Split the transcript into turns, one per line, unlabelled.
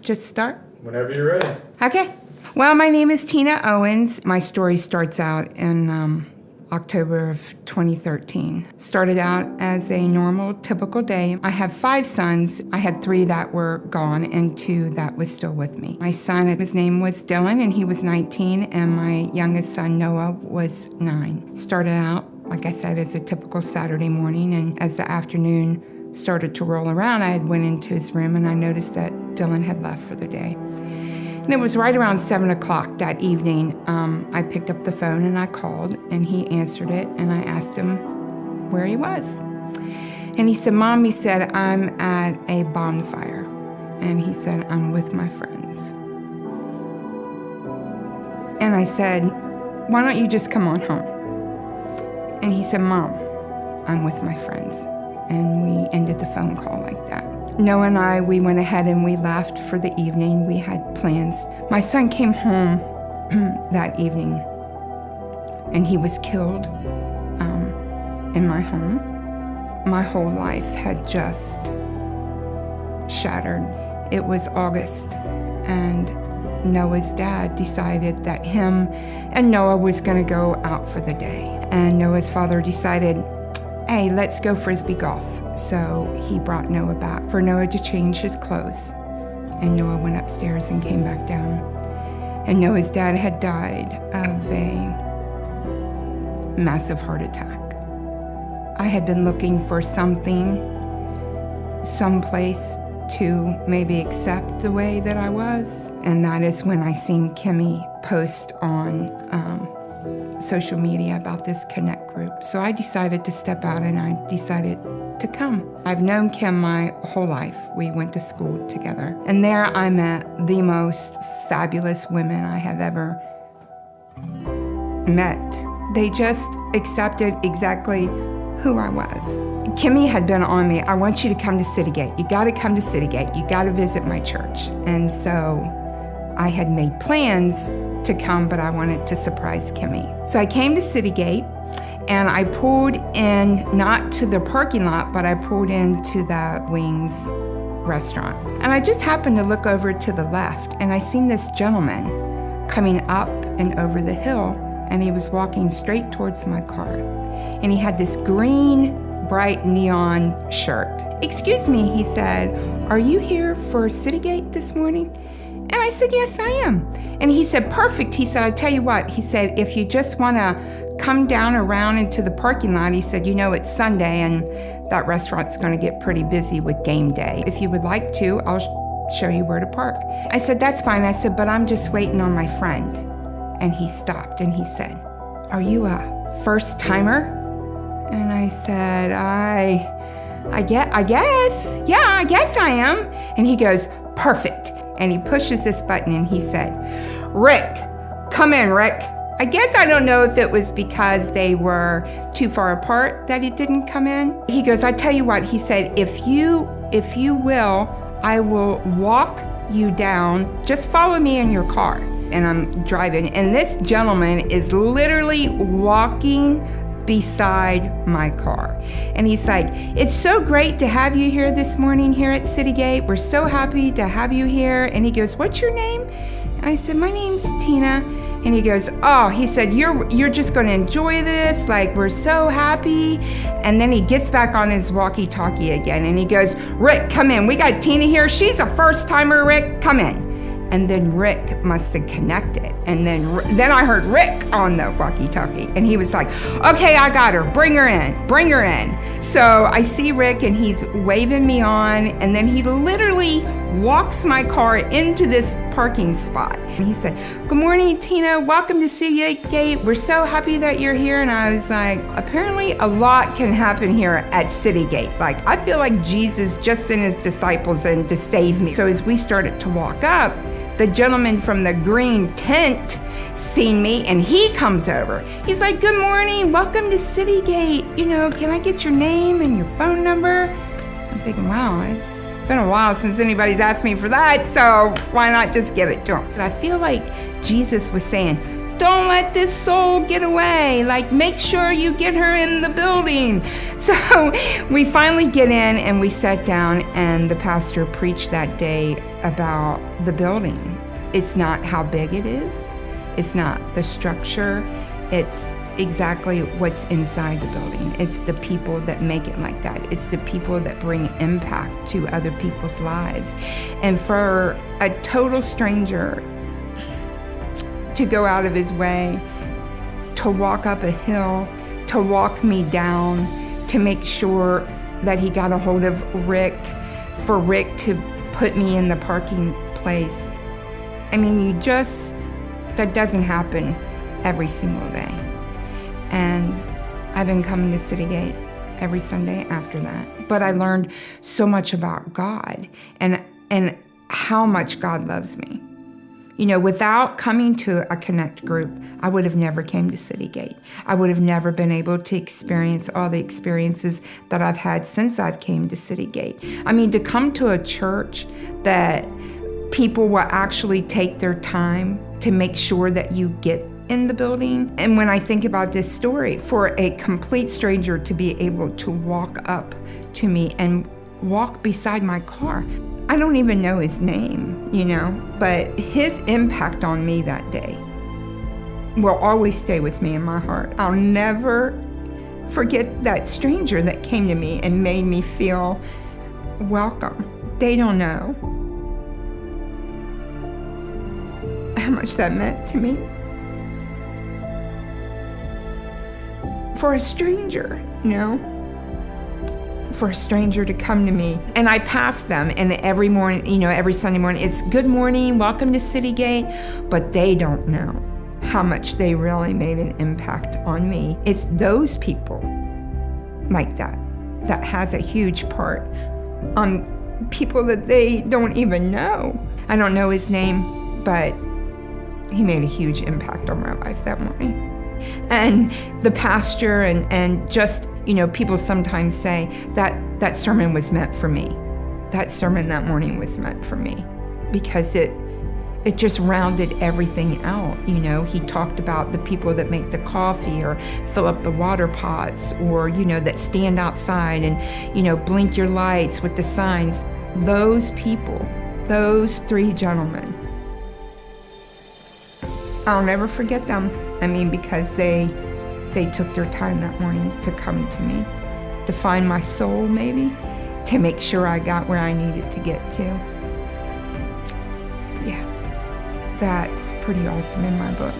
just start?
Whenever you're ready.
Okay. Well, my name is Tina Owens. My story starts out in October of 2013. Started out as a normal, typical day. I have 5 sons. I had 3 that were gone and 2 that was still with me. My son, his name was Dylan, and he was 19, and my youngest son, Noah, was 9. Started out, like I said, as a typical Saturday morning, and as the afternoon started to roll around, I went into his room and I noticed that Dylan had left for the day. And it was right around 7 o'clock that evening. I picked up the phone and I called, and he answered it, and I asked him where he was. And he said, Mom, he said, I'm at a bonfire. And he said, I'm with my friends. And I said, why don't you just come on home? And he said, Mom, I'm with my friends. And we ended the phone call like that. Noah and I, we went ahead and we left for the evening. We had plans. My son came home that evening, and he was killed in my home. My whole life had just shattered. It was August, and Noah's dad decided that him and Noah was going to go out for the day. And Noah's father decided, hey, let's go frisbee golf. So he brought Noah back for Noah to change his clothes. And Noah went upstairs and came back down. And Noah's dad had died of a massive heart attack. I had been looking for something, someplace to maybe accept the way that I was. And that is when I seen Kimmy post on social media about this Connect group. So I decided to step out, and I decided to come. I've known Kim my whole life. We went to school together. And there I met the most fabulous women I have ever met. They just accepted exactly who I was. Kimmy had been on me, I want you to come to Citygate. You gotta come to Citygate. You gotta visit my church. And so I had made plans to come, but I wanted to surprise Kimmy. So I came to Citygate, and I pulled in, not to the parking lot, but I pulled into the Wings restaurant. And I just happened to look over to the left, and I seen this gentleman coming up and over the hill, and he was walking straight towards my car. And he had this green, bright neon shirt. Excuse me, he said, are you here for Citygate this morning? And I said, yes, I am. And he said, perfect. He said, I tell you what, he said, if you just want to come down around into the parking lot, he said, you know, it's Sunday and that restaurant's going to get pretty busy with game day. If you would like to, I'll show you where to park. I said, that's fine. I said, but I'm just waiting on my friend. And he stopped and he said, are you a first timer? And I said, I guess. Yeah, I guess I am. And he goes, perfect. And he pushes this button and he said, Rick, come in, Rick. I guess I don't know if it was because they were too far apart that he didn't come in. He goes, I tell you what, he said, if you will, I will walk you down. Just follow me in your car. And I'm driving. And this gentleman is literally walking beside my car. And he's like, it's so great to have you here this morning here at Citygate. We're so happy to have you here. And he goes, what's your name? And I said, my name's Tina. And he goes, oh, he said, you're just going to enjoy this. Like, we're so happy. And then he gets back on his walkie-talkie again. And he goes, Rick, come in. We got Tina here. She's a first timer, Rick. Come in. And then Rick must have connected. And then I heard Rick on the walkie-talkie. And he was like, okay, I got her. Bring her in. Bring her in. So I see Rick, and he's waving me on. And then he literally walks my car into this parking spot. And he said, good morning, Tina. Welcome to Citygate. We're so happy that you're here. And I was like, apparently a lot can happen here at Citygate. Like, I feel like Jesus just sent his disciples in to save me. So as we started to walk up, the gentleman from the green tent seen me, and he comes over. He's like, good morning, welcome to Citygate. You know, can I get your name and your phone number? I'm thinking, wow, it's been a while since anybody's asked me for that, so why not just give it to him? But I feel like Jesus was saying, don't let this soul get away. Like, make sure you get her in the building. So we finally get in and we sat down, and the pastor preached that day about the building. It's not how big it is. It's not the structure. It's exactly what's inside the building. It's the people that make it like that. It's the people that bring impact to other people's lives. And for a total stranger to go out of his way, to walk up a hill, to walk me down, to make sure that he got a hold of Rick, for Rick to put me in the parking place. I mean, that doesn't happen every single day. And I've been coming to City Gate every Sunday after that. But I learned so much about God and how much God loves me. You know, without coming to a Connect group, I would have never came to City Gate. I would have never been able to experience all the experiences that I've had since I've came to City Gate. I mean, to come to a church that people will actually take their time to make sure that you get in the building. And when I think about this story, for a complete stranger to be able to walk up to me and walk beside my car, I don't even know his name, you know, but his impact on me that day will always stay with me in my heart. I'll never forget that stranger that came to me and made me feel welcome. They don't know how much that meant to me. For a stranger, you know, for a stranger to come to me. And I pass them, and every morning, you know, every Sunday morning, it's good morning, welcome to City Gate, but they don't know how much they really made an impact on me. It's those people like that has a huge part on people that they don't even know. I don't know his name, but he made a huge impact on my life that morning. And the pastor and just, you know, people sometimes say that sermon was meant for me. That sermon that morning was meant for me because it just rounded everything out. You know, he talked about the people that make the coffee or fill up the water pots, or, you know, that stand outside and, you know, blink your lights with the signs. Those people, those three gentlemen, I'll never forget them. I mean, because they took their time that morning to come to me, to find my soul maybe, to make sure I got where I needed to get to. Yeah, that's pretty awesome in my book.